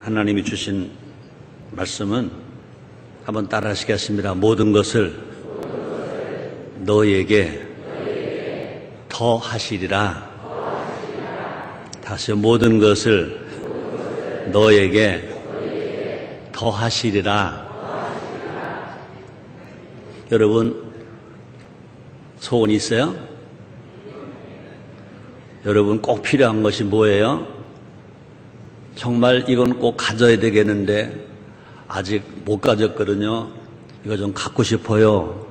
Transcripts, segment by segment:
하나님이 주신 말씀은 한번 따라 하시겠습니다. 모든 것을 너에게 더 하시리라. 다시 모든 것을 너에게 더 하시리라. 여러분 소원이 있어요? 여러분 꼭 필요한 것이 뭐예요? 정말 이건 꼭 가져야 되겠는데 아직 못 가졌거든요. 이거 좀 갖고 싶어요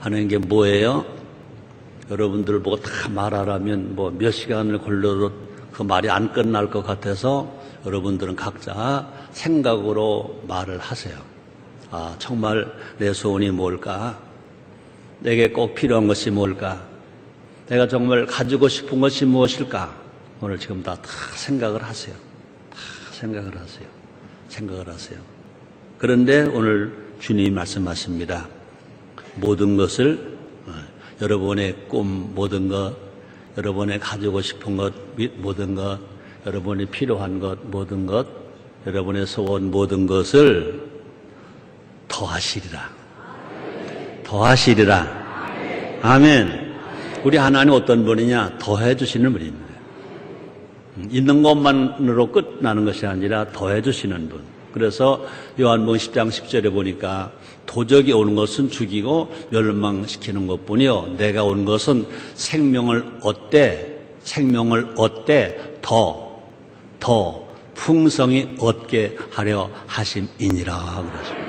하는 게 뭐예요? 여러분들 보고 다 말하라면 뭐 몇 시간을 걸려도 그 말이 안 끝날 것 같아서 여러분들은 각자 생각으로 말을 하세요. 아, 정말 내 소원이 뭘까? 내게 꼭 필요한 것이 뭘까? 내가 정말 가지고 싶은 것이 무엇일까? 오늘 지금 다 생각을 하세요. 생각을 하세요. 그런데 오늘 주님이 말씀하십니다. 모든 것을, 여러분의 꿈 모든 것, 여러분의 가지고 싶은 것 모든 것, 여러분이 필요한 것 모든 것, 여러분의 소원 모든 것을 더하시리라. 더하시리라. 아멘. 우리 하나님 어떤 분이냐? 더해 주시는 분입니다. 있는 것만으로 끝나는 것이 아니라 더해 주시는 분. 그래서 요한복음 10장 10절에 보니까 도적이 오는 것은 죽이고 멸망시키는 것뿐이요 내가 온 것은 생명을 얻되 더 풍성히 얻게 하려 하심이니라 그러십니다.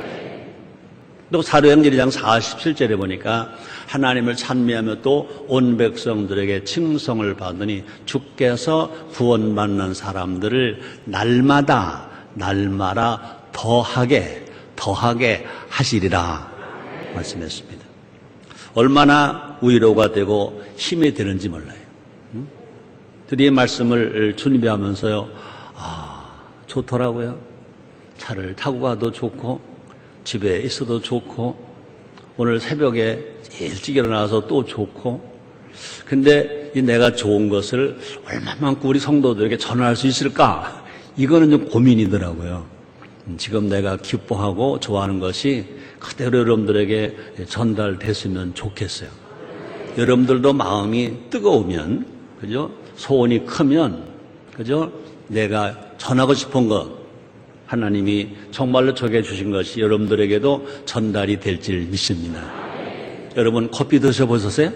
또 사도행전 2장 47절에 보니까 하나님을 찬미하며 또 온 백성들에게 칭송을 받으니 주께서 구원받는 사람들을 날마다 더하게 하시리라 말씀했습니다. 얼마나 위로가 되고 힘이 되는지 몰라요. 드디어 말씀을 준비하면서요, 좋더라고요. 차를 타고 가도 좋고 집에 있어도 좋고 오늘 새벽에 일찍 일어나서 또 좋고, 근데 이 내가 좋은 것을 얼마만큼 우리 성도들에게 전할 수 있을까? 이거는 좀 고민이더라고요. 지금 내가 기뻐하고 좋아하는 것이 그대로 여러분들에게 전달됐으면 좋겠어요. 여러분들도 마음이 뜨거우면, 그죠? 소원이 크면, 그죠? 내가 전하고 싶은 것, 하나님이 정말로 저게 주신 것이 여러분들에게도 전달이 될 줄 믿습니다. 여러분 커피 드셔보셨어요?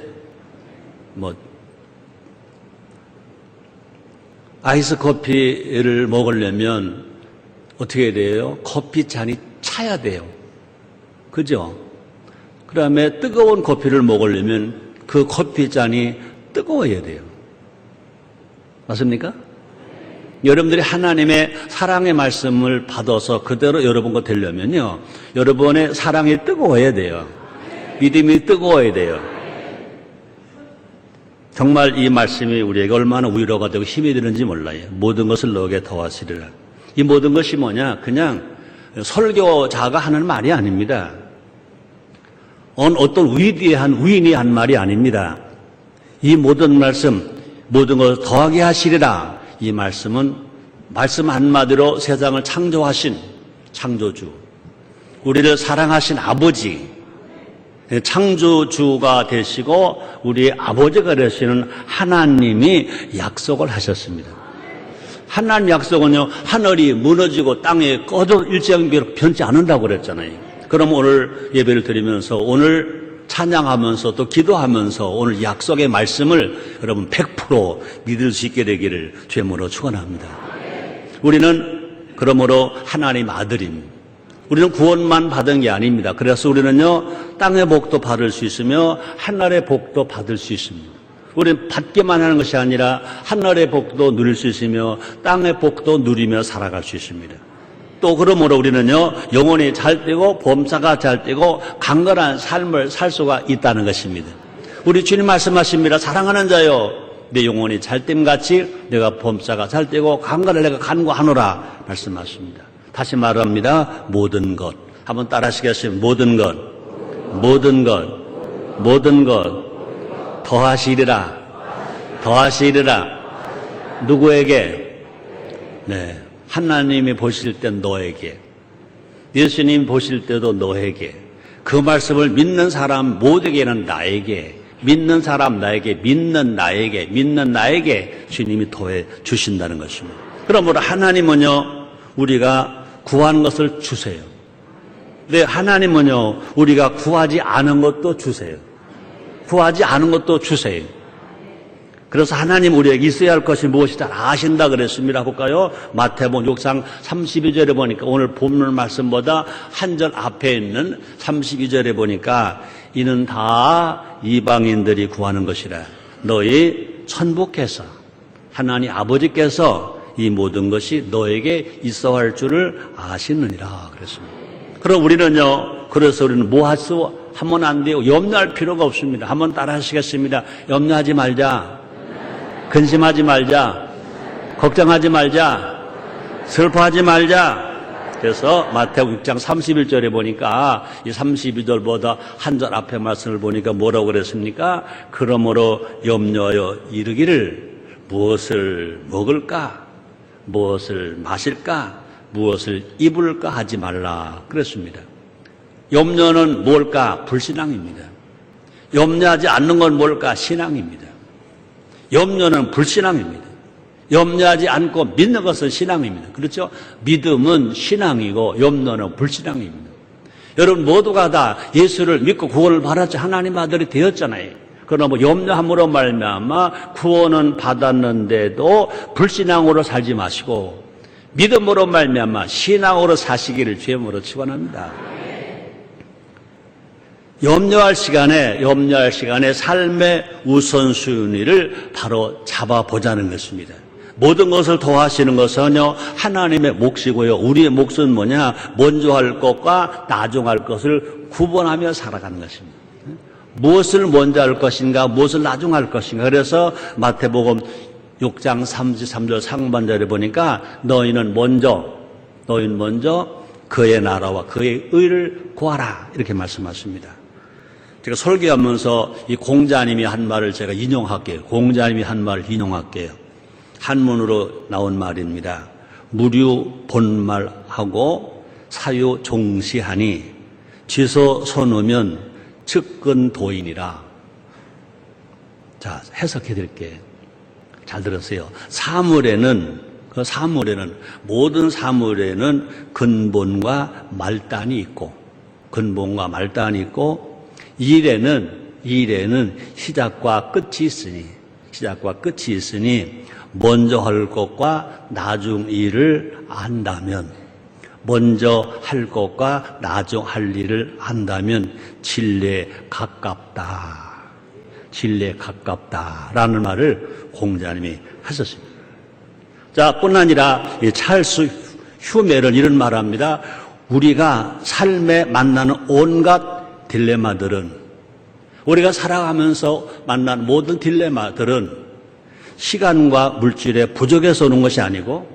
아이스 커피를 먹으려면 어떻게 해야 돼요? 커피 잔이 차야 돼요. 그죠? 그 다음에 뜨거운 커피를 먹으려면 그 커피 잔이 뜨거워야 돼요. 맞습니까? 여러분들이 하나님의 사랑의 말씀을 받아서 그대로 여러분 거 되려면요, 여러분의 사랑이 뜨거워야 돼요. 믿음이 뜨거워야 돼요. 정말 이 말씀이 우리에게 얼마나 위로가 되고 힘이 되는지 몰라요. 모든 것을 너에게 더하시리라. 이 모든 것이 뭐냐? 그냥 설교자가 하는 말이 아닙니다. 어떤 위대한 위인이 한 말이 아닙니다. 이 모든 말씀, 모든 것을 더하게 하시리라. 이 말씀은 말씀 한마디로 세상을 창조하신 창조주, 우리를 사랑하신 아버지, 창조주가 되시고 우리의 아버지가 되시는 하나님이 약속을 하셨습니다. 하나님 약속은요, 하늘이 무너지고 땅에 꺼져 일정비로 변치 않는다고 그랬잖아요. 그럼 오늘 예배를 드리면서, 오늘 찬양하면서 또 기도하면서 오늘 약속의 말씀을 여러분 100% 믿을 수 있게 되기를 주님으로 축원합니다. 우리는 그러므로 하나님 아들입니다. 우리는 구원만 받은 게 아닙니다. 그래서 우리는요, 땅의 복도 받을 수 있으며 하늘의 복도 받을 수 있습니다. 우리는 받기만 하는 것이 아니라 하늘의 복도 누릴 수 있으며 땅의 복도 누리며 살아갈 수 있습니다. 또 그러므로 우리는요, 영혼이 잘 되고 범사가 잘 되고 강건한 삶을 살 수가 있다는 것입니다. 우리 주님 말씀하십니다. 사랑하는 자여, 내 영혼이 잘됨 같이 내가 범사가 잘 되고 강건을 내가 간구하노라 말씀하십니다. 다시 말합니다. 모든 것. 한번 따라 하시겠습니다. 모든 것 더하시리라. 누구에게? 네, 하나님이 보실 땐 너에게, 예수님 보실 때도 너에게, 그 말씀을 믿는 사람 모두에게는 나에게, 믿는 사람 나에게, 믿는 나에게 주님이 더해 주신다는 것입니다. 그러므로 하나님은요, 우리가 구하는 것을 주세요. 근데 하나님은요, 우리가 구하지 않은 것도 주세요. 구하지 않은 것도 주세요. 그래서 하나님 우리에게 있어야 할 것이 무엇이 잘 아신다 그랬습니다. 볼까요? 마태복음 6장 32절에 보니까 오늘 본문 말씀보다 한 절 앞에 있는 32절에 보니까 이는 다 이방인들이 구하는 것이라. 너희 천부께서, 하나님 아버지께서 이 모든 것이 너에게 있어 할 줄을 아시느니라 그랬습니다. 그럼 우리는요, 그래서 우리는 뭐 하면 안 돼요? 염려할 필요가 없습니다. 한번 따라 하시겠습니다. 염려하지 말자. 근심하지 말자. 걱정하지 말자. 슬퍼하지 말자. 그래서 마태복음 6장 31절에 보니까 이 32절보다 한 절 앞에 말씀을 보니까 뭐라고 그랬습니까? 그러므로 염려하여 이르기를 무엇을 먹을까? 무엇을 마실까? 무엇을 입을까 하지 말라 그랬습니다. 염려는 뭘까? 불신앙입니다. 염려하지 않는 건 뭘까? 신앙입니다. 염려는 불신앙입니다. 염려하지 않고 믿는 것은 신앙입니다. 그렇죠? 믿음은 신앙이고 염려는 불신앙입니다. 여러분 모두가 다 예수를 믿고 구원을 받았죠. 하나님 아들이 되었잖아요. 그러나 뭐 염려함으로 말미암아 구원은 받았는데도 불신앙으로 살지 마시고 믿음으로 말미암아 신앙으로 사시기를 주님으로 축원합니다. 염려할 시간에 삶의 우선순위를 바로 잡아보자는 것입니다. 모든 것을 도와하시는 것은요, 하나님의 몫이고요. 우리의 몫은 뭐냐? 먼저 할 것과 나중 할 것을 구분하며 살아가는 것입니다. 무엇을 먼저 할 것인가, 무엇을 나중 할 것인가. 그래서 마태복음 6장 33절 상반절에 보니까 너희는 먼저 그의 나라와 그의 의를 구하라. 이렇게 말씀하십니다. 제가 설교하면서 이 공자님이 한 말을 제가 인용할게요. 공자님이 한 말을 인용할게요. 한문으로 나온 말입니다. 무류 본말하고 사유 종시하니 지소 손으면 측근도인이라. 자, 해석해 드릴게요. 잘 들으세요. 모든 사물에는 근본과 말단이 있고 일에는 시작과 끝이 있으니 먼저 할 것과 나중 일을 안다면, 먼저 할 것과 나중 할 일을 안다면 진리에 가깝다라는 말을 공자님이 하셨습니다. 자, 뿐 아니라 찰스 휴멜은 이런 말합니다. 우리가 삶에 만나는 온갖 딜레마들은, 우리가 살아가면서 만난 모든 딜레마들은 시간과 물질의 부족에서 오는 것이 아니고,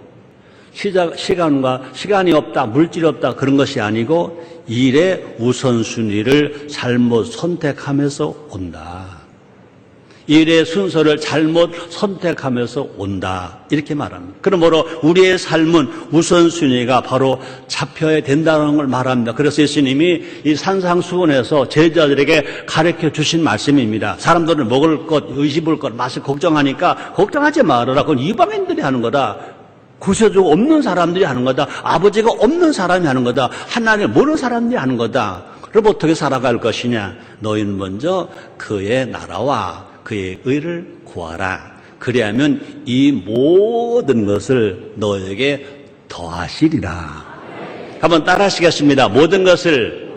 시간이 없다, 물질이 없다 그런 것이 아니고 일의 우선순위를 잘못 선택하면서 온다. 일의 순서를 잘못 선택하면서 온다. 이렇게 말합니다. 그러므로 우리의 삶은 우선순위가 바로 잡혀야 된다는 걸 말합니다. 그래서 예수님이 이 산상수훈에서 제자들에게 가르쳐 주신 말씀입니다. 사람들은 먹을 것, 의식을 것, 맛을 걱정하니까 걱정하지 말아라. 그건 이방인들이 하는 거다. 구세주가 없는 사람들이 하는 거다. 아버지가 없는 사람이 하는 거다. 하나님을 모르는 사람들이 하는 거다. 그럼 어떻게 살아갈 것이냐? 너희는 먼저 그의 나라와 그의 의를 구하라. 그리하면 이 모든 것을 너에게 더하시리라. 한번 따라 하시겠습니다. 모든 것을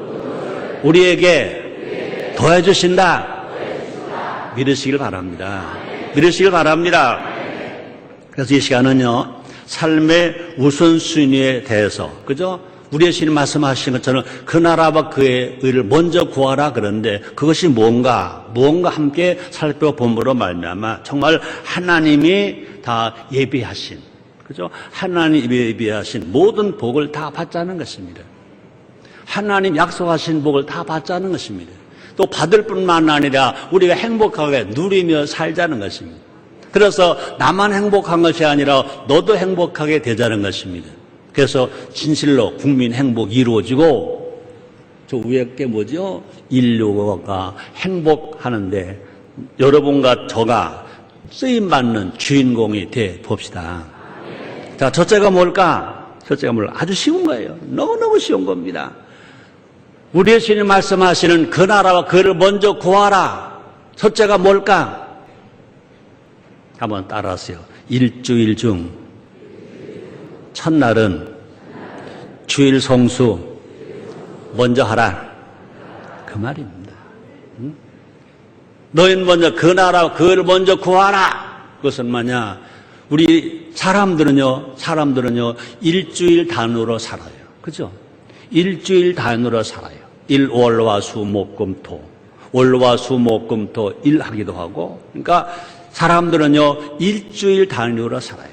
우리에게 더해주신다. 믿으시길 바랍니다. 그래서 이 시간은요, 삶의 우선순위에 대해서, 그죠? 우리 예수님 말씀하신 것처럼 그 나라와 그의 의를 먼저 구하라 그런데 그것이 뭔가 함께 살펴봄으로 말미암아 정말 하나님이 다 예비하신, 그죠? 하나님이 예비하신 모든 복을 다 받자는 것입니다. 하나님 약속하신 복을 다 받자는 것입니다. 또 받을 뿐만 아니라 우리가 행복하게 누리며 살자는 것입니다. 그래서 나만 행복한 것이 아니라 너도 행복하게 되자는 것입니다. 그래서 진실로 국민 행복이 이루어지고 저 위에 게 뭐죠? 인류가 행복하는데 여러분과 저가 쓰임받는 주인공이 돼 봅시다. 자, 첫째가 뭘까? 첫째가 뭘까? 아주 쉬운 거예요. 너무너무 쉬운 겁니다. 우리 예수님 말씀하시는 그 나라와 그를 먼저 구하라. 첫째가 뭘까? 한번 따라하세요. 일주일 중 첫날은 주일 성수 먼저 하라. 그 말입니다. 너희는 먼저 그 나라와 그를 먼저 구하라. 그것은 뭐냐? 우리 사람들은요 일주일 단위로 살아요. 그죠? 일주일 단위로 살아요. 일월화수목금토, 월화수목금토 일하기도 하고, 그러니까 사람들은요 일주일 단위로 살아요.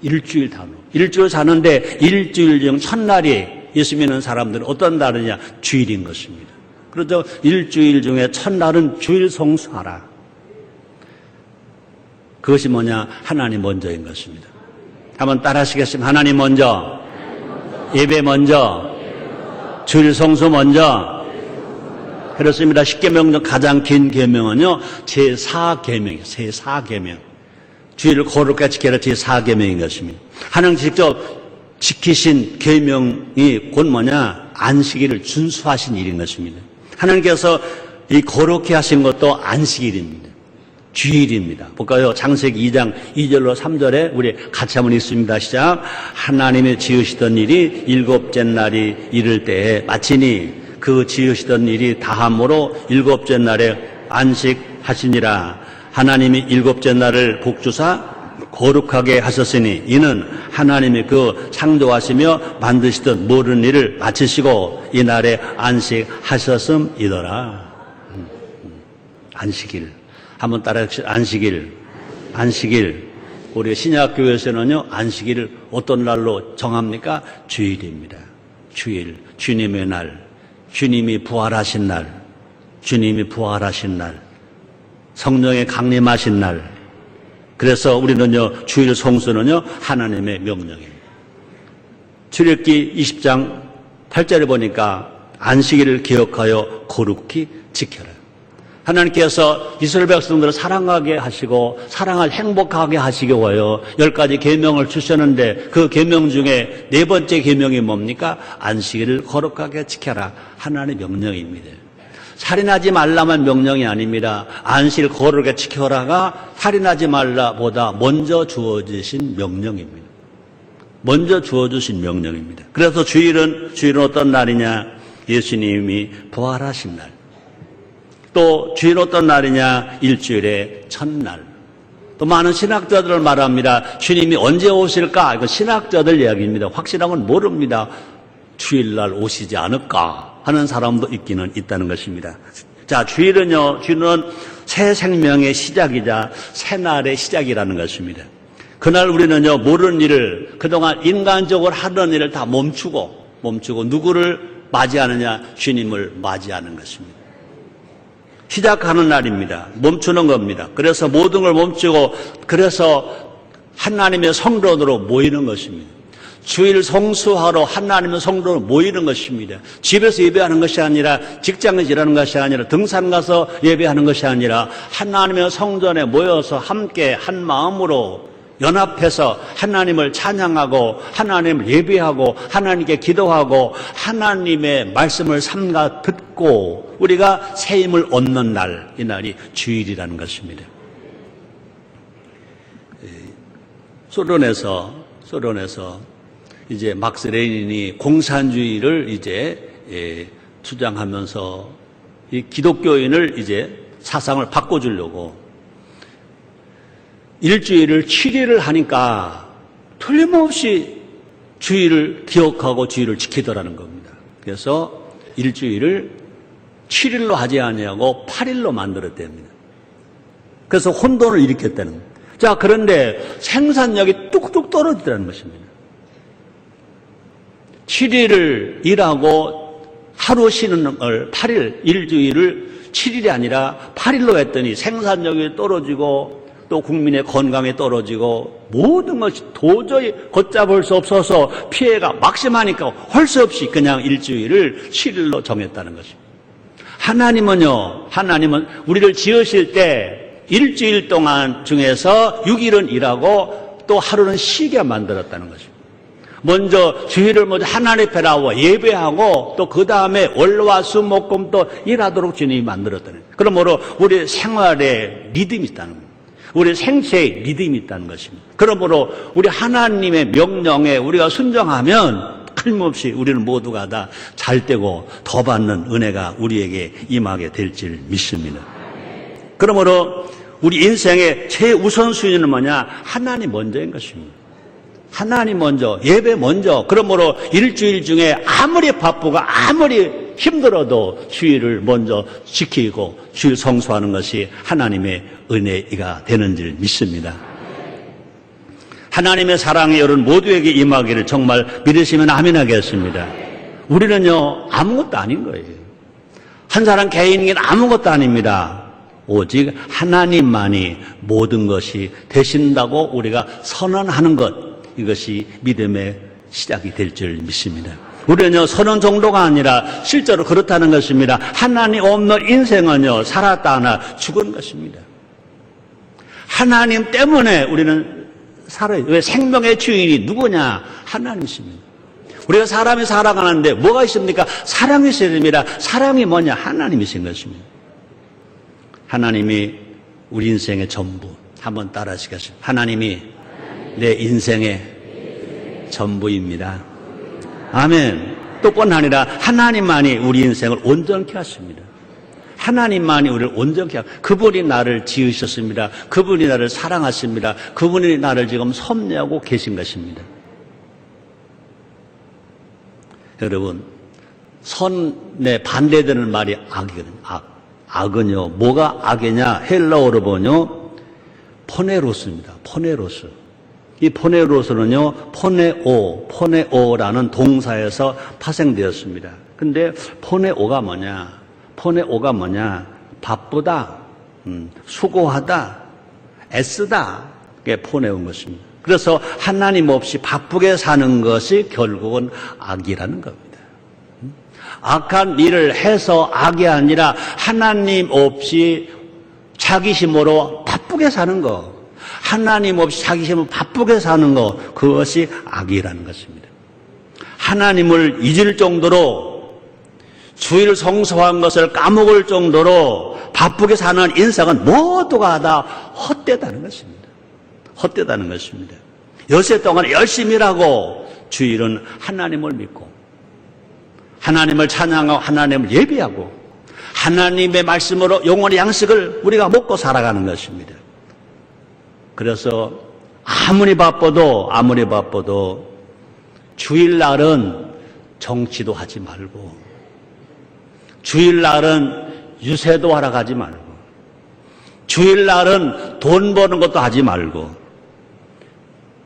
일주일 단위로. 일주일 사는데 일주일 중 첫날이 예수 믿는 사람들은 어떤 날이냐? 주일인 것입니다. 그래서 일주일 중에 첫날은 주일 성수하라. 그것이 뭐냐? 하나님 먼저인 것입니다. 한번 따라 하시겠습니다. 하나님 먼저, 예배 먼저, 주일 성수 먼저. 그렇습니다. 10계명 중 가장 긴 계명은요 제4계명이에요. 제4계명. 주일을 거룩하게 지켜라. 제4계명인 것입니다. 하나님 직접 지키신 계명이 곧 뭐냐? 안식일을 준수하신 일인 것입니다. 하나님께서 이 거룩히 하신 것도 안식일입니다. 주일입니다. 볼까요? 창세기 2장 2절로 3절에 우리 같이 한번 읽습니다. 시작. 하나님이 지으시던 일이 일곱째 날이 이를 때에 마치니 그 지으시던 일이 다함으로 일곱째 날에 안식하시니라. 하나님이 일곱째 날을 복주사 거룩하게 하셨으니 이는 하나님이 그 창조하시며 만드시던 모든 일을 마치시고 이 날에 안식하셨음이더라. 안식일. 한번 따라합시다. 안식일. 안식일. 우리 신약교회에서는요 안식일을 어떤 날로 정합니까? 주일입니다. 주일. 주님의 날. 주님이 부활하신 날. 주님이 부활하신 날. 성령의 강림하신 날. 그래서 우리는요 주일 성수는요 하나님의 명령입니다. 출애굽기 20장 8절에 보니까 안식일을 기억하여 거룩히 지켜라. 하나님께서 이스라엘 백성들을 사랑하게 하시고 사랑을 행복하게 하시기 위하여 10가지 계명을 주셨는데 그 계명 중에 네 번째 계명이 뭡니까? 안식일을 거룩하게 지켜라. 하나님의 명령입니다. 살인하지 말라만 명령이 아닙니다. 안식일 거룩하게 지켜라가 살인하지 말라보다 먼저 주어지신 명령입니다. 먼저 주어주신 명령입니다. 그래서 주일은 어떤 날이냐? 예수님이 부활하신 날. 또 주일은 어떤 날이냐? 일주일의 첫날. 또 많은 신학자들을 말합니다. 주님이 언제 오실까? 이거 신학자들 이야기입니다. 확실한 건 모릅니다. 주일날 오시지 않을까 하는 사람도 있기는 있다는 것입니다. 자, 주일은 새 생명의 시작이자 새 날의 시작이라는 것입니다. 그날 우리는요 모르는 일을, 그동안 인간적으로 하던 일을 다 멈추고 누구를 맞이하느냐? 주님을 맞이하는 것입니다. 시작하는 날입니다. 멈추는 겁니다. 그래서 모든 걸 멈추고 그래서 하나님의 성전으로 모이는 것입니다. 주일 성수하러 하나님의 성전으로 모이는 것입니다. 집에서 예배하는 것이 아니라, 직장에서 일하는 것이 아니라, 등산 가서 예배하는 것이 아니라 하나님의 성전에 모여서 함께 한 마음으로 연합해서 하나님을 찬양하고 하나님을 예배하고 하나님께 기도하고 하나님의 말씀을 삼가 듣고 우리가 새 힘을 얻는 날, 이 날이 주일이라는 것입니다. 소련에서 이제 막스 레닌이 공산주의를 이제 주장하면서 이 기독교인을 이제 사상을 바꿔주려고 일주일을 7일을 하니까 틀림없이 주일을 기억하고 주일을 지키더라는 겁니다. 그래서 일주일을 7일로 하지 아니하고 8일로 만들었답니다. 그래서 혼돈을 일으켰다는 겁니다. 자, 그런데 생산력이 뚝뚝 떨어지더라는 것입니다. 7일을 일하고 하루 쉬는 걸 8일, 일주일을 7일이 아니라 8일로 했더니 생산력이 떨어지고 또 국민의 건강이 떨어지고 모든 것이 도저히 걷잡을 수 없어서 피해가 막심하니까 할 수 없이 그냥 일주일을 7일로 정했다는 것입니다. 하나님은 우리를 지으실 때 일주일 동안 중에서 6일은 일하고 또 하루는 쉬게 만들었다는 것입니다. 먼저 주일을 먼저 하나님 앞에 나와 예배하고 또 그 다음에 월화 수 목 금 또 일하도록 주님이 만들었다는 거예요. 그러므로 우리 생활에 리듬이 있다는 거예요. 우리 생체에 리듬이 있다는 것입니다. 그러므로 우리 하나님의 명령에 우리가 순종하면 틀림없이 우리는 모두가 다 잘되고 더 받는 은혜가 우리에게 임하게 될 줄 믿습니다. 그러므로 우리 인생의 최우선순위는 뭐냐? 하나님 먼저인 것입니다. 하나님 먼저, 예배 먼저. 그러므로 일주일 중에 아무리 바쁘고 아무리 힘들어도 주일을 먼저 지키고 주일 성수하는 것이 하나님의 은혜가 되는 줄 믿습니다. 하나님의 사랑이 여러분 모두에게 임하기를 정말 믿으시면 아멘 하겠습니다. 우리는요, 아무것도 아닌 거예요. 한 사람 개인에게는 아무것도 아닙니다. 오직 하나님만이 모든 것이 되신다고 우리가 선언하는 것, 이것이 믿음의 시작이 될 줄 믿습니다. 우리는요, 선언 정도가 아니라 실제로 그렇다는 것입니다. 하나님 없는 인생은요, 살았다 하나 죽은 것입니다. 하나님 때문에 우리는 살아요. 왜? 생명의 주인이 누구냐? 하나님이십니다. 우리가 사람이 살아가는데 뭐가 있습니까? 사랑이 있어야 됩니다. 사랑이 뭐냐? 하나님이신 것입니다. 하나님이 우리 인생의 전부. 한번 따라 하시겠습니다. 하나님이 내 인생의 전부입니다. 아멘. 또 뿐 아니라 하나님만이 우리 인생을 온전케 하십니다. 하나님만이 우리를 온전케 하고, 그분이 나를 지으셨습니다. 그분이 나를 사랑하십니다. 그분이 나를 지금 섭리하고 계신 것입니다. 여러분, 선에 반대되는 말이 악이거든요. 악은요, 뭐가 악이냐? 헬라어로 보면요, 포네로스입니다. 포네로스. 이 포네로스는요, 포네오라는 동사에서 파생되었습니다. 근데 포네오가 뭐냐? 포네오가 뭐냐? 바쁘다, 수고하다, 애쓰다. 그게 포네오인 것입니다. 그래서 하나님 없이 바쁘게 사는 것이 결국은 악이라는 겁니다. 악한 일을 해서 악이 아니라 하나님 없이 자기 힘으로 바쁘게 사는 것, 하나님 없이 자기 힘으로 바쁘게 사는 것, 그것이 악이라는 것입니다. 하나님을 잊을 정도로 주일 성수한 것을 까먹을 정도로 바쁘게 사는 인생은 모두가 다 헛되다는 것입니다. 헛되다는 것입니다. 여세 동안 열심히 일하고 주일은 하나님을 믿고 하나님을 찬양하고 하나님을 예배하고 하나님의 말씀으로 영혼의 양식을 우리가 먹고 살아가는 것입니다. 그래서 아무리 바빠도 주일날은 정치도 하지 말고 주일날은 유세도 하러 가지 말고 주일날은 돈 버는 것도 하지 말고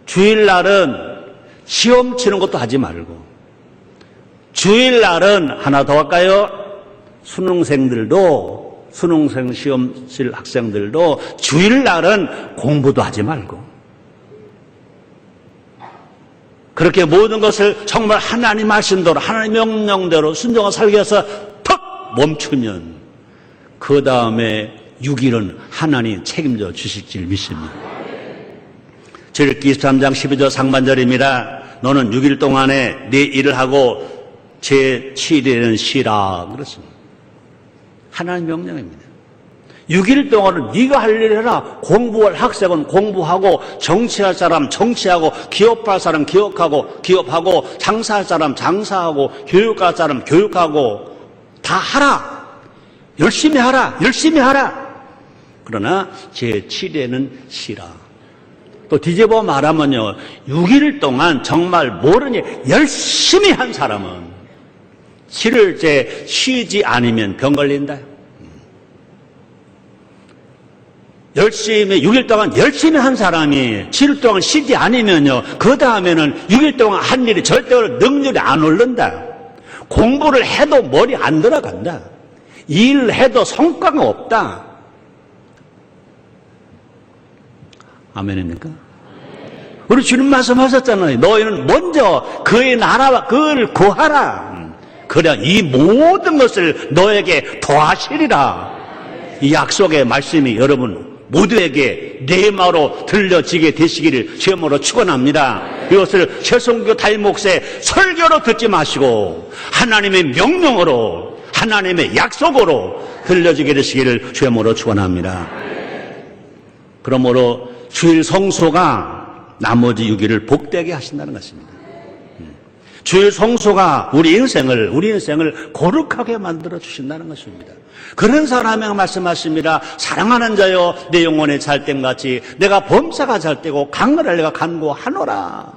주일날은 시험 치는 것도 하지 말고 주일날은 하나 더 할까요? 수능생 시험 칠 학생들도 주일날은 공부도 하지 말고 그렇게 모든 것을 정말 하나님 말씀대로 하나님 명령대로 순종하고 살기 위해서 턱 멈추면 그 다음에 6일은 하나님 책임져 주실 줄 믿습니다. 출애굽기 23장 12절 상반절입니다. 너는 6일 동안에 네 일을 하고 제 7일에는 쉬라 그렇습니다. 하나님 명령입니다. 6일 동안은 네가 할 일을 해라. 공부할 학생은 공부하고 정치할 사람 정치하고 기업할 사람 기업하고 장사할 사람 장사하고 교육할 사람 교육하고 다 하라. 열심히 하라. 그러나 제 7일에는 쉬라. 또 뒤집어 말하면요, 6일 동안 정말 모르니 열심히 한 사람은 7일째 쉬지 않으면 병 걸린다. 6일 동안 열심히 한 사람이 7일 동안 쉬지 않으면요, 그 다음에는 6일 동안 한 일이 절대로 능률이 안 오른다. 공부를 해도 머리 안 들어간다. 일을 해도 성과가 없다. 아멘입니까? 우리 주님 말씀하셨잖아요. 너희는 먼저 그의 나라와 그를 구하라. 그래야 이 모든 것을 너에게 더하시리라. 이 약속의 말씀이 여러분 모두에게 내마로 들려지게 되시기를 주님으로 축원합니다. 이것을 최성교 달목세 설교로 듣지 마시고 하나님의 명령으로 하나님의 약속으로 들려지게 되시기를 주님으로 축원합니다. 그러므로 주일 성소가 나머지 6일을 복되게 하신다는 것입니다. 주일 성소가 우리 인생을 거룩하게 만들어 주신다는 것입니다. 그런 사람에게 말씀하십니다. 사랑하는 자여 내 영혼의 잘됨같이 내가 범사가 잘되고 강건할 내가 간구하노라.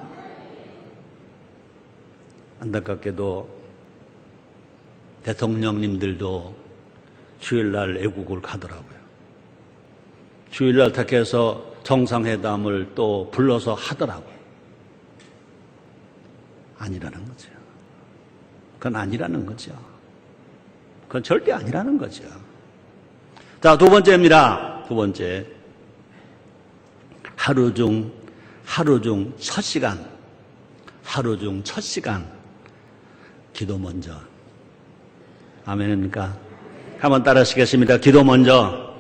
안타깝게도 대통령님들도 주일날 애국을 가더라고요. 주일날 택해서 정상회담을 또 불러서 하더라고요. 아니라는 거죠. 그건 아니라는 거죠. 그건 절대 아니라는 거죠. 자, 두 번째입니다. 두 번째. 하루 중 첫 시간 기도 먼저. 아멘입니까? 한번 따라 하시겠습니다. 기도 먼저.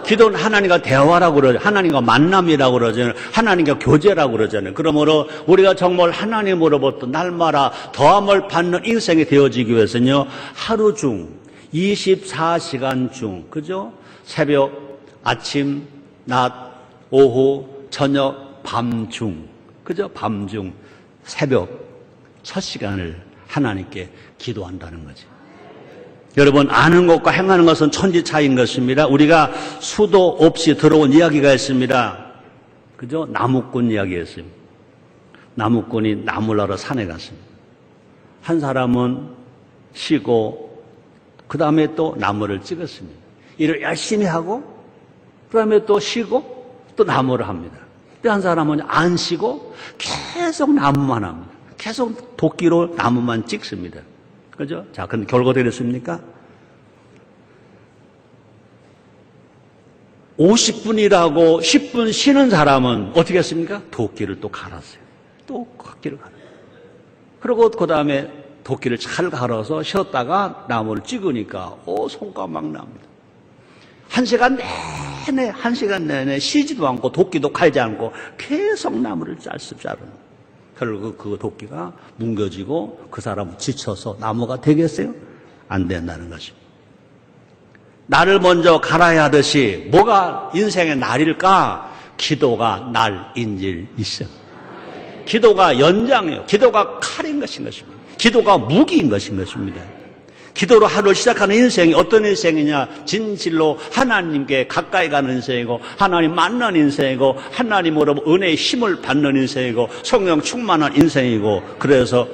기도는 하나님과 대화라고 그러죠. 하나님과 만남이라고 그러잖아요. 하나님과 교제라고 그러잖아요. 그러므로 우리가 정말 하나님으로부터 날마다 더함을 받는 인생이 되어지기 위해서는요, 하루 중, 24시간 중, 그죠? 새벽, 아침, 낮, 오후, 저녁, 밤 중, 그죠? 밤 중, 새벽, 첫 시간을 하나님께 기도한다는 거죠. 여러분, 아는 것과 행하는 것은 천지 차이인 것입니다. 우리가 수도 없이 들어온 이야기가 있습니다. 그죠? 나무꾼 이야기였습니다. 나무꾼이 나무를 하러 산에 갔습니다. 한 사람은 쉬고 그 다음에 또 나무를 찍었습니다. 일을 열심히 하고 그 다음에 또 쉬고 또 나무를 합니다. 또 한 사람은 안 쉬고 계속 나무만 합니다. 계속 도끼로 나무만 찍습니다. 그죠? 자, 근데 결과가 되겠습니까? 50분이라고 10분 쉬는 사람은 어떻게 했습니까? 도끼를 또 갈았어요. 또 도끼를 갈아요. 그리고 그 다음에 도끼를 잘 갈아서 쉬었다가 나무를 찍으니까, 손가락 막 납니다. 한 시간 내내 쉬지도 않고 도끼도 갈지 않고 계속 나무를 자르는. 결국 그 도끼가 뭉개지고 그 사람은 지쳐서 나무가 되겠어요? 안 된다는 것입니다. 날을 먼저 갈아야 하듯이 뭐가 인생의 날일까? 기도가 날인질 있어요. 기도가 연장이에요. 기도가 칼인 것입니다. 기도가 무기인 것입니다. 기도로 하루를 시작하는 인생이 어떤 인생이냐? 진실로 하나님께 가까이 가는 인생이고 하나님 만나는 인생이고 하나님으로 은혜의 힘을 받는 인생이고 성령 충만한 인생이고, 그래서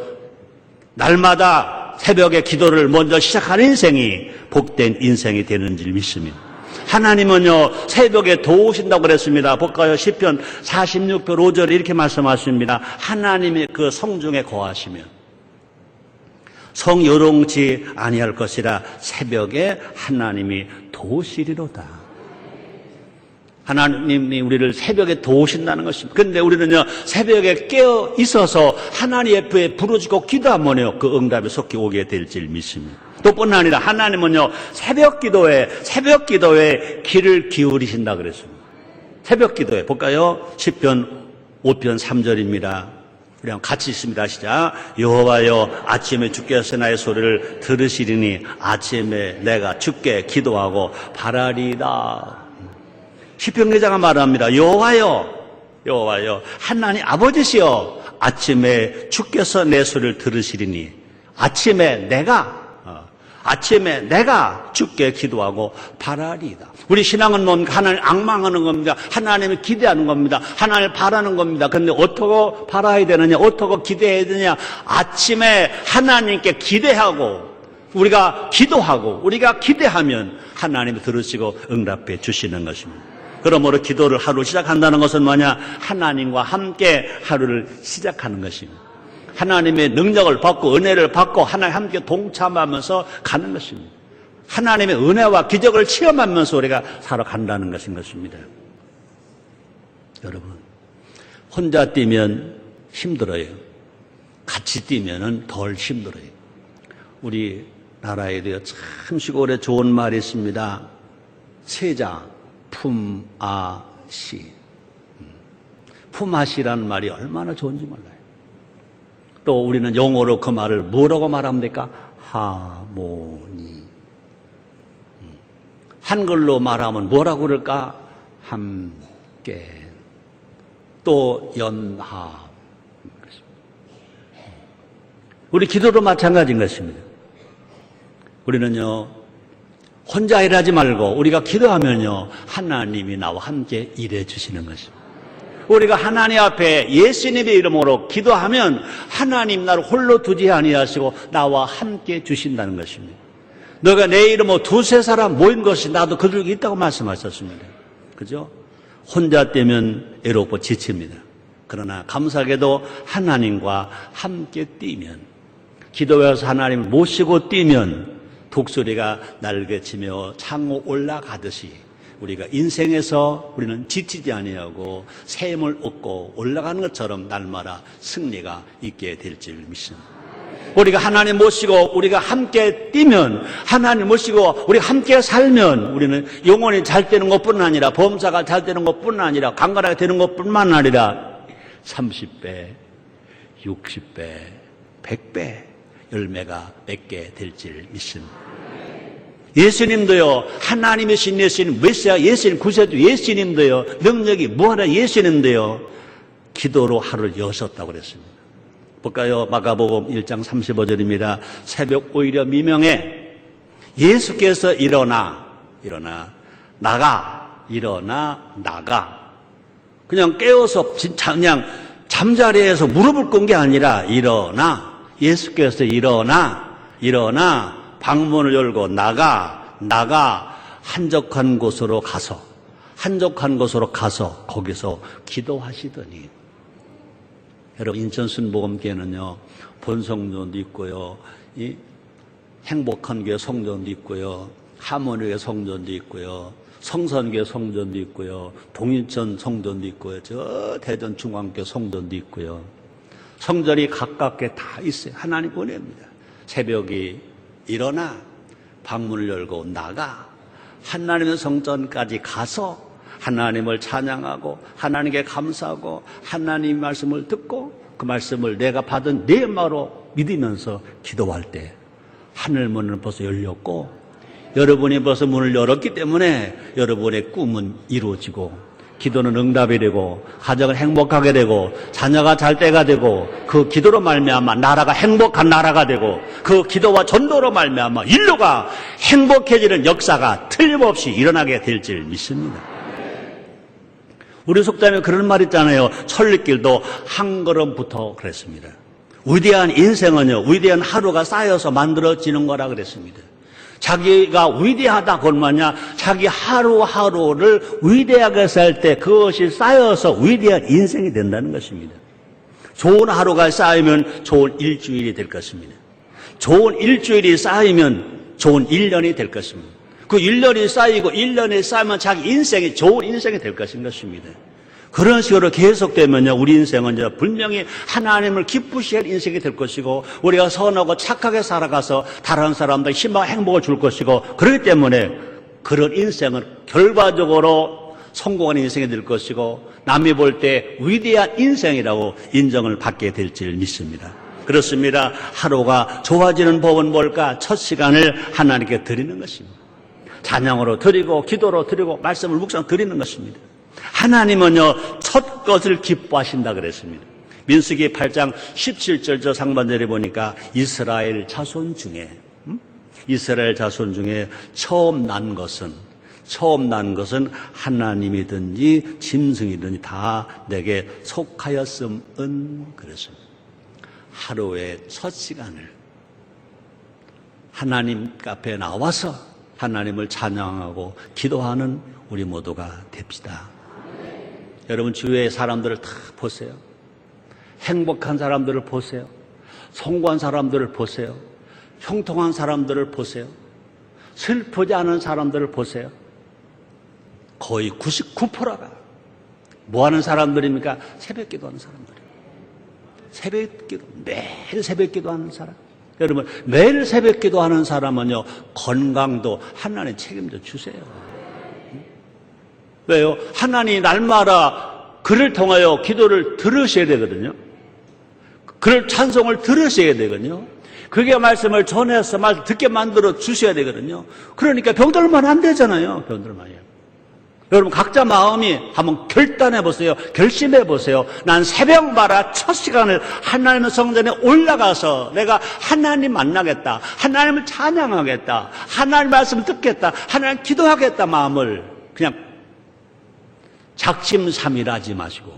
날마다 새벽에 기도를 먼저 시작하는 인생이 복된 인생이 되는 줄 믿습니다. 하나님은요, 새벽에 도우신다고 그랬습니다. 볼까요? 시편 46편 5절에 이렇게 말씀하십니다. 하나님의 그 성중에 거하시면 성요롱치 아니할 것이라 새벽에 하나님이 도우시리로다. 하나님이 우리를 새벽에 도우신다는 것입니다. 그런데 우리는요, 새벽에 깨어 있어서 하나님 앞에 부르짖고 기도하면요, 그 응답이 속히 오게 될 줄 믿습니다. 또 뿐 아니라 하나님은요, 새벽 기도에 귀를 기울이신다 그랬습니다. 새벽 기도에 볼까요? 시편 5편 3절입니다. 우리 한번 같이 있습니다. 시작. 여호와여, 아침에 주께서 나의 소리를 들으시리니 아침에 내가 주께 기도하고 바라리이다. 시편 기자가 말합니다. 여호와여, 하나님 아버지시여, 아침에 주께서 내 소리를 들으시리니 아침에 내가 주께 기도하고 바라리이다. 우리 신앙은 뭡니까? 하나님을 앙망하는 겁니다. 하나님을 기대하는 겁니다. 하나님을 바라는 겁니다. 그런데 어떻게 바라야 되느냐? 어떻게 기대해야 되느냐? 아침에 하나님께 기대하고 우리가 기도하고 우리가 기대하면 하나님이 들으시고 응답해 주시는 것입니다. 그러므로 기도를 하루 시작한다는 것은 뭐냐? 하나님과 함께 하루를 시작하는 것입니다. 하나님의 능력을 받고 은혜를 받고 하나님 함께 동참하면서 가는 것입니다. 하나님의 은혜와 기적을 체험하면서 우리가 살아간다는 것입니다. 여러분, 혼자 뛰면 힘들어요. 같이 뛰면은 덜 힘들어요. 우리 나라에도 참 시골에 좋은 말이 있습니다. 세자, 품아시. 품아시라는 말이 얼마나 좋은지 몰라요. 또 우리는 영어로 그 말을 뭐라고 말하면 될까? 하모니. 한글로 말하면 뭐라고 그럴까? 함께. 또 연합. 우리 기도도 마찬가지인 것입니다. 우리는요, 혼자 일하지 말고 우리가 기도하면요, 하나님이 나와 함께 일해 주시는 것입니다. 우리가 하나님 앞에 예수님의 이름으로 기도하면 하나님 나를 홀로 두지 아니하시고 나와 함께 주신다는 것입니다. 너가 내 이름으로 두세 사람 모인 것이 나도 그들에게 있다고 말씀하셨습니다. 그죠? 혼자 뛰면 외롭고 지칩니다. 그러나 감사하게도 하나님과 함께 뛰면, 기도해서 하나님을 모시고 뛰면 독수리가 날개치며 창호 올라가듯이 우리가 인생에서 우리는 지치지 아니하고 새 힘을 얻고 올라가는 것처럼 날마다 승리가 있게 될 줄 믿습니다. 우리가 하나님 모시고 우리가 함께 뛰면, 하나님 모시고 우리가 함께 살면 우리는 영혼이 잘 되는 것뿐 아니라, 범사가 잘 되는 것뿐 아니라, 강건하게 되는 것뿐만 아니라 30배, 60배, 100배 열매가 맺게 될 줄 믿습니다. 예수님도요, 하나님이신 예수님, 메시아 예수님, 구세주 예수님도요, 능력이 무한한 예수님도요, 기도로 하루를 여셨다고 그랬습니다. 볼까요? 마가복음 1장 35절입니다. 새벽 오히려 미명에 예수께서 일어나, 나가. 그냥 깨워서 그냥 잠자리에서 무릎을 꿇은 게 아니라 일어나. 예수께서 일어나. 방문을 열고 나가. 한적한 곳으로 가서 거기서 기도하시더니. 여러분, 인천 순복음교회는요, 본성전도 있고요, 이 행복한 교회 성전도 있고요, 하모니교회 성전도 있고요, 성선교회 성전도 있고요, 동인천 성전도 있고요, 저 대전 중앙교회 성전도 있고요. 성전이 가깝게 다 있어요. 하나님 보냅니다. 새벽이 일어나 방문을 열고 나가 하나님의 성전까지 가서 하나님을 찬양하고 하나님께 감사하고 하나님 말씀을 듣고 그 말씀을 내가 받은 내 마음으로 믿으면서 기도할 때 하늘 문은 벌써 열렸고 여러분이 벌써 문을 열었기 때문에 여러분의 꿈은 이루어지고 기도는 응답이 되고 가정은 행복하게 되고 자녀가 잘 때가 되고 그 기도로 말미암아 나라가 행복한 나라가 되고 그 기도와 전도로 말미암아 인류가 행복해지는 역사가 틀림없이 일어나게 될 줄 믿습니다. 우리 속담에 그런 말 있잖아요. 천리길도 한 걸음부터 그랬습니다. 위대한 인생은요, 위대한 하루가 쌓여서 만들어지는 거라 그랬습니다. 자기가 위대하다 그건 뭐냐? 자기 하루하루를 위대하게 살 때 그것이 쌓여서 위대한 인생이 된다는 것입니다. 좋은 하루가 쌓이면 좋은 일주일이 될 것입니다. 좋은 일주일이 쌓이면 좋은 1년이 될 것입니다. 그 1년이 쌓이고 1년이 쌓이면 자기 인생이 좋은 인생이 될 것입니다. 그런 식으로 계속되면요, 우리 인생은 분명히 하나님을 기쁘시게 할 인생이 될 것이고, 우리가 선하고 착하게 살아가서 다른 사람들 희망, 행복을 줄 것이고, 그렇기 때문에 그런 인생은 결과적으로 성공한 인생이 될 것이고, 남이 볼 때 위대한 인생이라고 인정을 받게 될 줄 믿습니다. 그렇습니다. 하루가 좋아지는 법은 뭘까? 첫 시간을 하나님께 드리는 것입니다. 찬양으로 드리고, 기도로 드리고, 말씀을 묵상 드리는 것입니다. 하나님은요, 첫 것을 기뻐하신다 그랬습니다. 민수기 8장 17절 저 상반절에 보니까 이스라엘 자손 중에 처음 난 것은 하나님이든지 짐승이든지 다 내게 속하였음은 그랬습니다. 하루의 첫 시간을 하나님 앞에 나와서 하나님을 찬양하고 기도하는 우리 모두가 됩시다. 여러분 주위의 사람들을 다 보세요. 행복한 사람들을 보세요. 성공한 사람들을 보세요. 형통한 사람들을 보세요. 슬프지 않은 사람들을 보세요. 거의 99%가 뭐 하는 사람들입니까? 새벽 기도하는 사람들이에요. 새벽 기도, 매일 새벽 기도하는 사람. 여러분, 매일 새벽 기도하는 사람은요, 건강도 하나님 책임져 주세요. 왜요? 하나님이 날마다 그를 통하여 기도를 들으셔야 되거든요. 그를 찬송을 들으셔야 되거든요. 그게 말씀을 전해서 말 듣게 만들어 주셔야 되거든요. 그러니까 병들면 안 되잖아요. 병들면요. 여러분 각자 마음이 한번 결단해 보세요. 결심해 보세요. 난 새벽마다 첫 시간을 하나님의 성전에 올라가서 내가 하나님 만나겠다. 하나님을 찬양하겠다. 하나님 말씀 듣겠다. 하나님 기도하겠다. 마음을 그냥 작심 3일 하지 마시고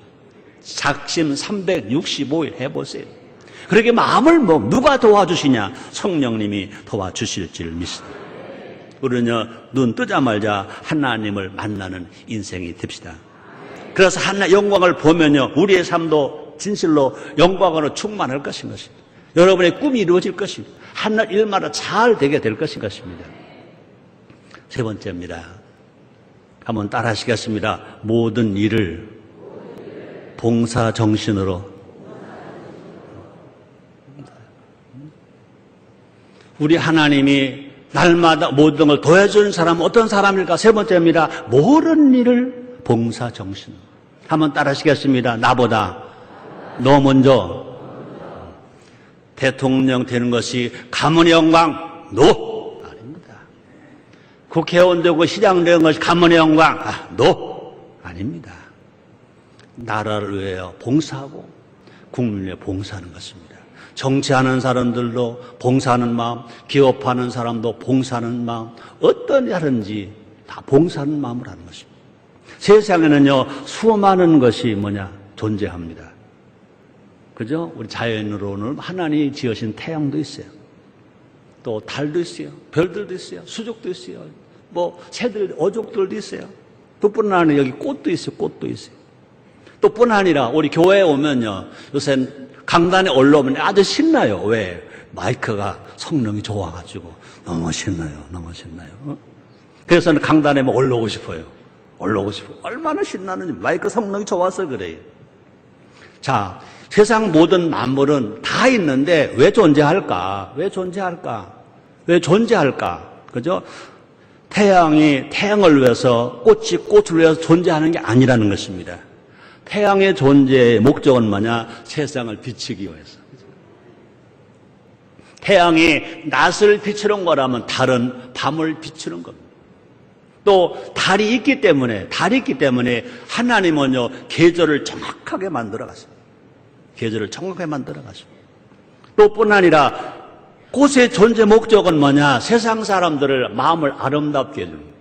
작심 365일 해보세요. 그렇게 마음을 누가 도와주시냐? 성령님이 도와주실 줄 믿습니다. 우리는요, 눈 뜨자마자 하나님을 만나는 인생이 됩시다. 그래서 하나님의 영광을 보면요, 우리의 삶도 진실로 영광으로 충만할 것인 것입니다. 여러분의 꿈이 이루어질 것입니다. 하나님 일마다 잘 되게 될 것인 것입니다. 세 번째입니다. 한번 따라 하시겠습니다. 모든 일을 봉사 정신으로. 우리 하나님이 날마다 모든 걸 도와주는 사람은 어떤 사람일까? 세 번째입니다. 모든 일을 봉사 정신으로. 한번 따라 하시겠습니다. 나보다 너 먼저 대통령 되는 것이 가문의 영광? 노! 아닙니다. 국회의원 되고 시장 되는 것이 가문의 영광? 노! 아닙니다. 나라를 위하여 봉사하고 국민을 위해 봉사하는 것입니다. 정치하는 사람들도 봉사하는 마음, 기업하는 사람도 봉사하는 마음, 어떤 일 하든지 다 봉사하는 마음을 하는 것입니다. 세상에는요, 수많은 것이 존재합니다. 그죠? 우리 자연으로는 하나님이 지으신 태양도 있어요. 또 달도 있어요. 별들도 있어요. 수족도 있어요. 새들, 어족들도 있어요. 그뿐 아니라 여기 꽃도 있어요. 꽃도 있어요. 또 뿐 아니라 우리 교회에 오면요, 요새 강단에 올라오면 아주 신나요. 왜? 마이크가 성능이 좋아가지고 너무 신나요. 너무 신나요. 그래서 강단에 올라오고 싶어요. 올라오고 싶어요. 얼마나 신나는지 마이크 성능이 좋아서 그래요. 자, 세상 모든 만물은 다 있는데 왜 존재할까? 왜 존재할까? 왜 존재할까? 그죠? 태양이 태양을 위해서, 꽃이 꽃을 위해서 존재하는 게 아니라는 것입니다. 태양의 존재의 목적은 뭐냐? 세상을 비추기 위해서. 태양이 낮을 비추는 거라면 달은 밤을 비추는 겁니다. 또 달이 있기 때문에 하나님은요, 계절을 정확하게 만들어 가십니다. 계절을 정확하게 만들어 가십니다. 또 뿐 아니라 꽃의 존재 목적은 뭐냐? 세상 사람들을 마음을 아름답게 해줍니다.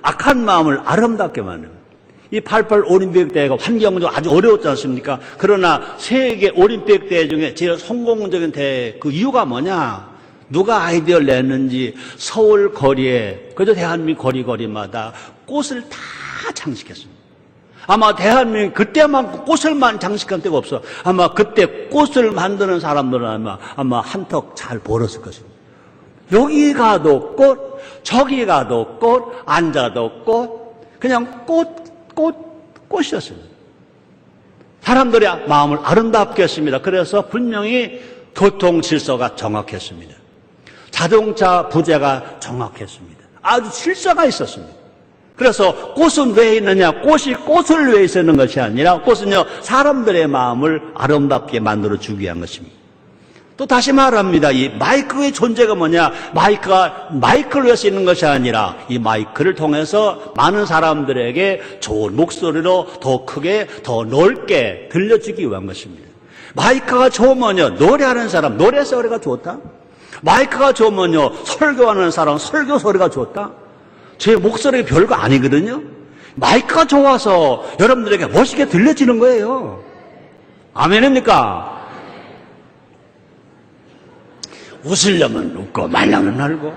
악한 마음을 아름답게 만듭니다. 이 88 올림픽 대회가 환경도 아주 어려웠지 않습니까? 그러나 세계 올림픽 대회 중에 제일 성공적인 대회, 그 이유가 뭐냐? 누가 아이디어를 냈는지 서울 거리에, 그저 대한민국 거리마다 꽃을 다 장식했습니다. 아마 대한민국 그때만 꽃을만 장식한 때가 없어. 아마 그때 꽃을 만드는 사람들은 아마 한턱 잘 벌었을 것입니다. 여기 가도 꽃, 저기 가도 꽃, 앉아도 꽃, 그냥 꽃이었습니다. 사람들이 마음을 아름답게 했습니다. 그래서 분명히 교통 질서가 정확했습니다. 자동차 부재가 정확했습니다. 아주 질서가 있었습니다. 그래서 꽃은 왜 있느냐? 꽃이 꽃을 위해 있는 것이 아니라 꽃은요, 사람들의 마음을 아름답게 만들어주기 위한 것입니다. 또 다시 말합니다. 이 마이크의 존재가 뭐냐? 마이크가 마이크를 위해서 있는 것이 아니라 이 마이크를 통해서 많은 사람들에게 좋은 목소리로 더 크게, 더 넓게 들려주기 위한 것입니다. 마이크가 좋으면요, 노래하는 사람, 노래 소리가 좋다? 마이크가 좋으면요, 설교하는 사람, 설교 소리가 좋다? 제 목소리가 별거 아니거든요? 마이크가 좋아서 여러분들에게 멋있게 들려지는 거예요. 아멘입니까? 웃으려면 웃고 말려면 말고,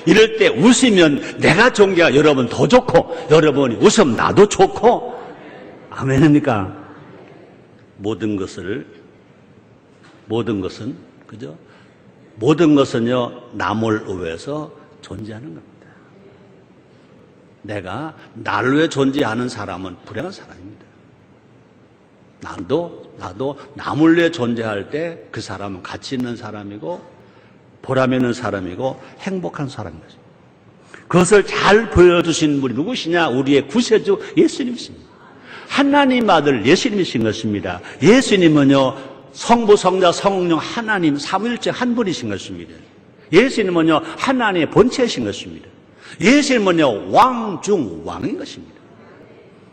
이럴 때 웃으면 내가 존경하 여러분 더 좋고, 여러분이 웃으면 나도 좋고. 아멘입니까? 모든 것은 그죠? 모든 것은요, 남을 위해서 존재하는 겁니다. 내가 나를 위해 존재하는 사람은 불행한 사람입니다. 나도 남을 위해 존재할 때 그 사람은 가치 있는 사람이고 보람 있는 사람이고 행복한 사람인 것입니다. 그것을 잘 보여주신 분이 누구시냐? 우리의 구세주 예수님이십니다. 하나님 아들 예수님이신 것입니다. 예수님은요, 성부, 성자, 성령 하나님 삼위일체 한 분이신 것입니다. 예수님은요, 하나님의 본체이신 것입니다. 예수님은요, 왕 중 왕인 것입니다.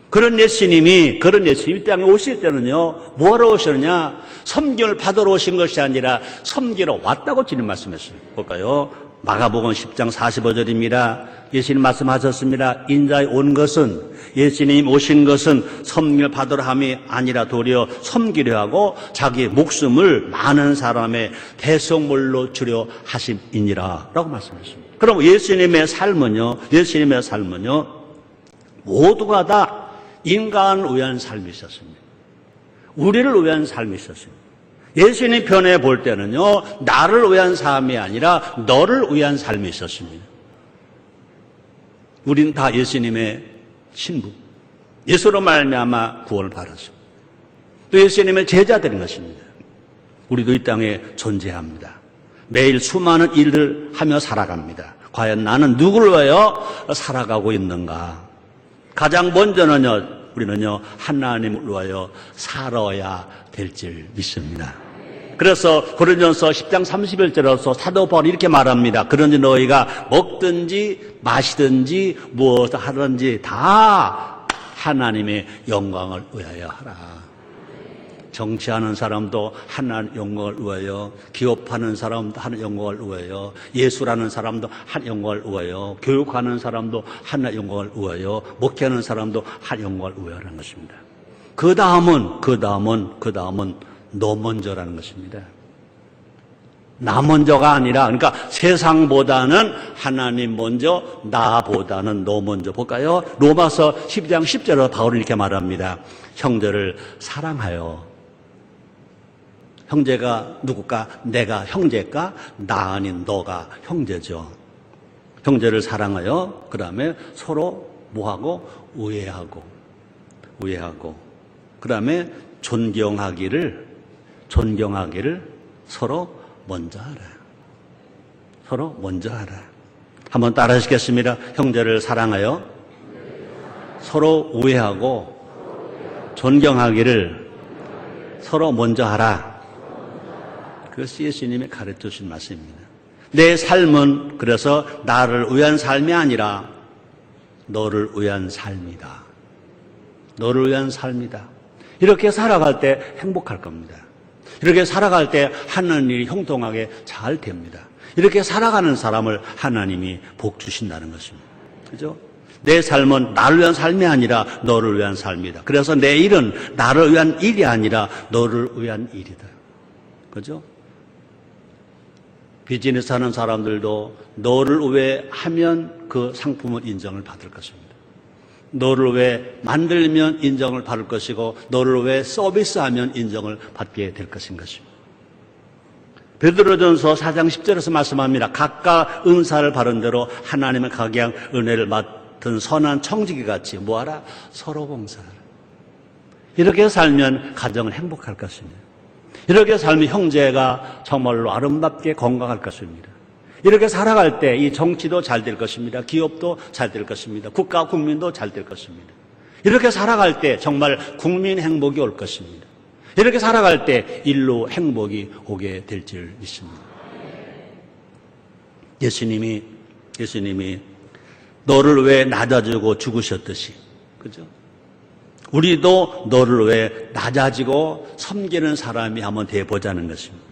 그런 예수님이 이 땅에 오실 때는요, 뭐하러 오셨느냐? 섬김을 받으러 오신 것이 아니라 섬기러 왔다고 주님 말씀했어요. 볼까요? 마가복음 10장 45절입니다. 예수님 말씀하셨습니다. 인자에 온 것은, 예수님 오신 것은 섬김을 받으러 함이 아니라 도리어 섬기려 하고 자기 목숨을 많은 사람의 대속물로 주려 하심이니라 라고 말씀하셨습니다. 그럼 예수님의 삶은요, 모두가 다 인간을 위한 삶이 있었습니다. 우리를 위한 삶이 있었습니다. 예수님 편에 볼 때는요, 나를 위한 삶이 아니라 너를 위한 삶이 있었습니다. 우린 다 예수님의 신부, 예수로 말미암아 구원을 받았습니다. 또 예수님의 제자들인 것입니다. 우리도 이 땅에 존재합니다. 매일 수많은 일을 하며 살아갑니다. 과연 나는 누구를 위하여 살아가고 있는가? 가장 먼저는요, 우리는요, 하나님을 위하여 살아야 될 줄 믿습니다. 그래서 고린도전서 10장 31절에서 사도 바울이 이렇게 말합니다. 그런지 너희가 먹든지 마시든지 무엇을 하든지 다 하나님의 영광을 위하여 하라. 정치하는 사람도 하나님 영광을 위하여, 기업하는 사람도 하나님 영광을 위하여, 예술하는 사람도 하나님 영광을 위하여, 교육하는 사람도 하나님 영광을 위하여, 목회하는 사람도 하나님 영광을 위하여 하는 것입니다. 그 다음은 너 먼저라는 것입니다. 나 먼저가 아니라, 그러니까 세상보다는 하나님 먼저, 나보다는 너 먼저. 볼까요? 로마서 12장 10절에 바울은 이렇게 말합니다. 형제를 사랑하여. 형제가 누굴까? 내가 형제일까? 나 아닌 너가 형제죠. 형제를 사랑하여, 그 다음에 서로 뭐하고? 우애하고. 그 다음에 존경하기를 서로 먼저 하라. 한번 따라 하시겠습니다. 형제를 사랑하여, 서로 우애하고, 존경하기를 서로 먼저 하라. 그것이 예수님이 가르쳐 주신 말씀입니다. 내 삶은 그래서 나를 위한 삶이 아니라 너를 위한 삶이다. 너를 위한 삶이다. 이렇게 살아갈 때 행복할 겁니다. 이렇게 살아갈 때 하는 일이 형통하게 잘 됩니다. 이렇게 살아가는 사람을 하나님이 복 주신다는 것입니다. 그죠? 내 삶은 나를 위한 삶이 아니라 너를 위한 삶이다. 그래서 내 일은 나를 위한 일이 아니라 너를 위한 일이다. 그죠? 비즈니스 하는 사람들도 너를 위해 하면 그 상품은 인정을 받을 것입니다. 너를 위해 만들면 인정을 받을 것이고 너를 위해 서비스하면 인정을 받게 될 것인 것입니다. 베드로전서 4장 10절에서 말씀합니다. 각각 은사를 받은 대로 하나님의 각양 은혜를 맡은 선한 청지기 같이 뭐하라? 서로 봉사하라. 이렇게 살면 가정은 행복할 것입니다. 이렇게 살면 형제가 정말로 아름답게 건강할 것입니다. 이렇게 살아갈 때 이 정치도 잘 될 것입니다. 기업도 잘 될 것입니다. 국가, 국민도 잘 될 것입니다. 이렇게 살아갈 때 정말 국민 행복이 올 것입니다. 이렇게 살아갈 때 일로 행복이 오게 될 줄 믿습니다. 예수님이 너를 위해 낮아지고 죽으셨듯이, 그죠? 우리도 너를 위해 낮아지고 섬기는 사람이 한번 돼보자는 것입니다.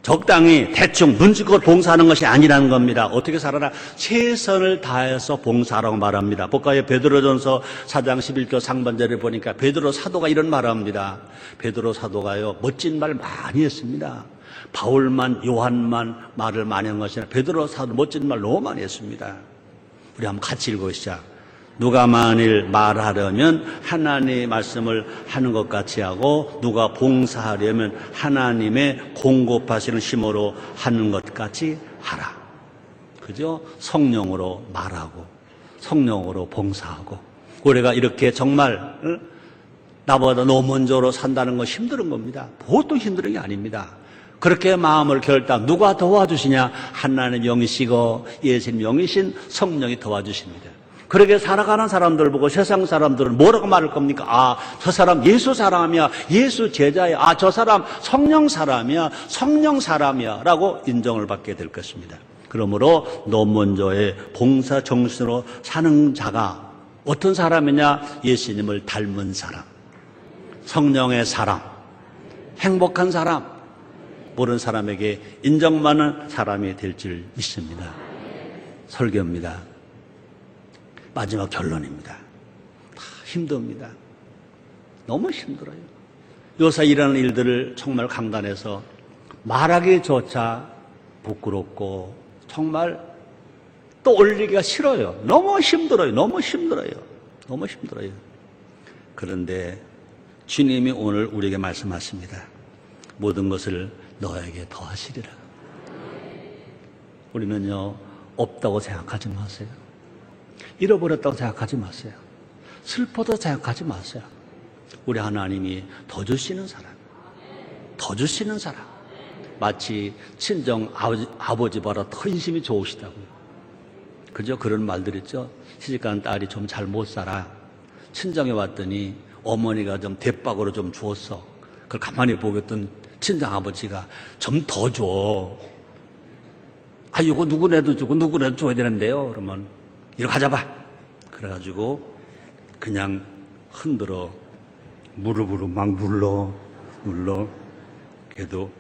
적당히 대충 눈치껏 봉사하는 것이 아니라는 겁니다. 어떻게 살아라? 최선을 다해서 봉사하라고 말합니다. 볼까요? 베드로전서 4장 11절 상반절에 보니까 베드로 사도가 이런 말합니다. 베드로 사도가요, 멋진 말 많이 했습니다. 바울만, 요한만 말을 많이 한 것이 아니라 베드로 사도 멋진 말 너무 많이 했습니다. 우리 한번 같이 읽어보시죠. 누가 만일 말하려면 하나님의 말씀을 하는 것 같이 하고 누가 봉사하려면 하나님의 공급하시는 힘으로 하는 것 같이 하라. 그죠? 성령으로 말하고 성령으로 봉사하고 우리가 이렇게 정말 나보다 너무 먼저로 산다는 건 힘든 겁니다. 보통 힘든 게 아닙니다. 그렇게 마음을 결단 누가 도와주시냐? 하나님 영이시고 예수님 영이신 성령이 도와주십니다. 그렇게 살아가는 사람들 보고 세상 사람들은 뭐라고 말할 겁니까? 아, 저 사람 예수 사람이야. 예수 제자야. 아, 저 사람 성령 사람이야. 성령 사람이야. 라고 인정을 받게 될 것입니다. 그러므로 너무 먼저의 봉사 정신으로 사는 자가 어떤 사람이냐? 예수님을 닮은 사람, 성령의 사람, 행복한 사람, 모르는 사람에게 인정받는 사람이 될 줄 믿습니다. 설교입니다. 마지막 결론입니다. 다 힘듭니다. 너무 힘들어요. 요새 일하는 일들을 정말 강단해서 말하기조차 부끄럽고 정말 또 올리기가 싫어요. 너무 힘들어요. 너무 힘들어요. 너무 힘들어요. 그런데 주님이 오늘 우리에게 말씀하십니다. 모든 것을 너에게 더하시리라. 우리는요, 없다고 생각하지 마세요. 잃어버렸다고 생각하지 마세요. 슬퍼도 생각하지 마세요. 우리 하나님이 더 주시는 사람, 더 주시는 사람. 마치 친정 아버지보다 더 인심이 좋으시다고요. 그죠? 그런 말들 있죠. 시집가는 딸이 좀 잘 못 살아. 친정에 왔더니 어머니가 좀 대박으로 좀 주었어. 그걸 가만히 보겠던 친정 아버지가 좀 더 줘. 아, 이거 누구네도 주고 누구네도 줘야 되는데요. 그러면 이거 가져봐. 그래가지고 그냥 흔들어 무릎으로 막 눌러. 그래도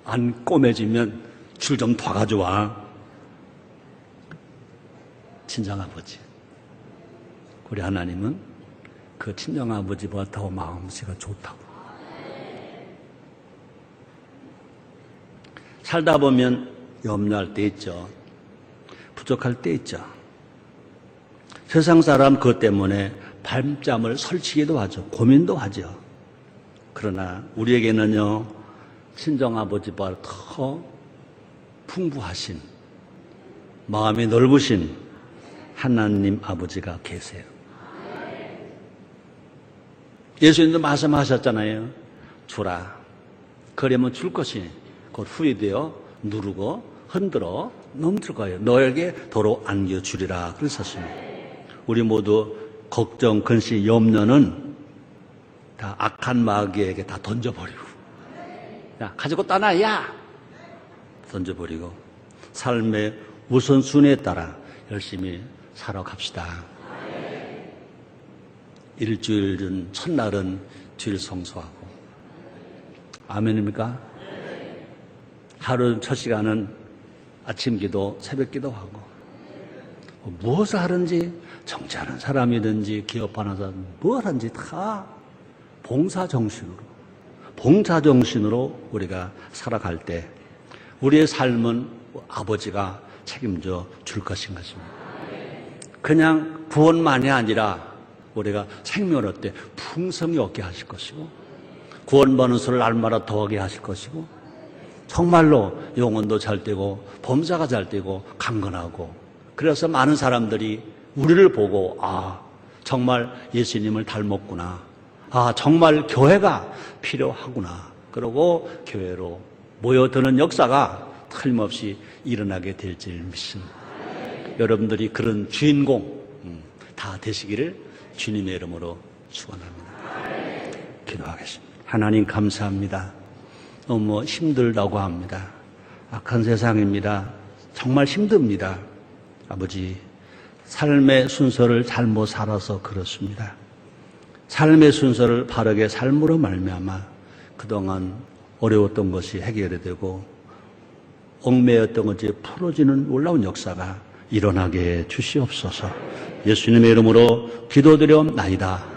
안 꼬매지면 줄 좀 더 가져와. 친정아버지. 우리 하나님은 그 친정아버지보다 더 마음씨가 좋다고. 살다 보면 염려할 때 있죠. 부족할 때 있죠. 세상 사람 그것 때문에 밤잠을 설치기도 하죠. 고민도 하죠. 그러나 우리에게는요, 친정아버지보다 더 풍부하신, 마음이 넓으신 하나님 아버지가 계세요. 예수님도 말씀하셨잖아요. 주라. 그러면 줄 것이 곧 후회되어 누르고 흔들어 넘칠 거예요. 너에게 도로 안겨주리라. 그러셨습니다. 우리 모두 걱정, 근심, 염려는 다 악한 마귀에게 다 던져버리고, 야, 가지고 떠나, 야! 던져버리고, 삶의 우선순위에 따라 열심히 살아갑시다. 일주일은, 첫날은 주일 성수하고, 아멘입니까? 하루 첫 시간은 아침 기도, 새벽 기도하고, 무엇을 하든지, 정치하는 사람이든지, 기업하는 사람, 뭘 하든지 다 봉사정신으로 우리가 살아갈 때, 우리의 삶은 아버지가 책임져 줄 것인 것입니다. 그냥 구원만이 아니라 우리가 생명을 얻되 풍성히 얻게 하실 것이고, 구원받는 수를 날마다 더하게 하실 것이고, 정말로 영혼도 잘 되고 범사가 잘 되고 강건하고, 그래서 많은 사람들이 우리를 보고 아, 정말 예수님을 닮았구나, 아, 정말 교회가 필요하구나, 그러고 교회로 모여드는 역사가 틀림없이 일어나게 될 줄 믿습니다. 여러분들이 그런 주인공 다 되시기를 주님의 이름으로 축원합니다. 기도하겠습니다. 하나님 감사합니다. 너무 힘들다고 합니다. 악한 세상입니다. 정말 힘듭니다. 아버지, 삶의 순서를 잘못 살아서 그렇습니다. 삶의 순서를 바르게 삶으로 말미암아 그동안 어려웠던 것이 해결이 되고 얽매였던 것이 풀어지는 놀라운 역사가 일어나게 해 주시옵소서. 예수님의 이름으로 기도드려옵나이다.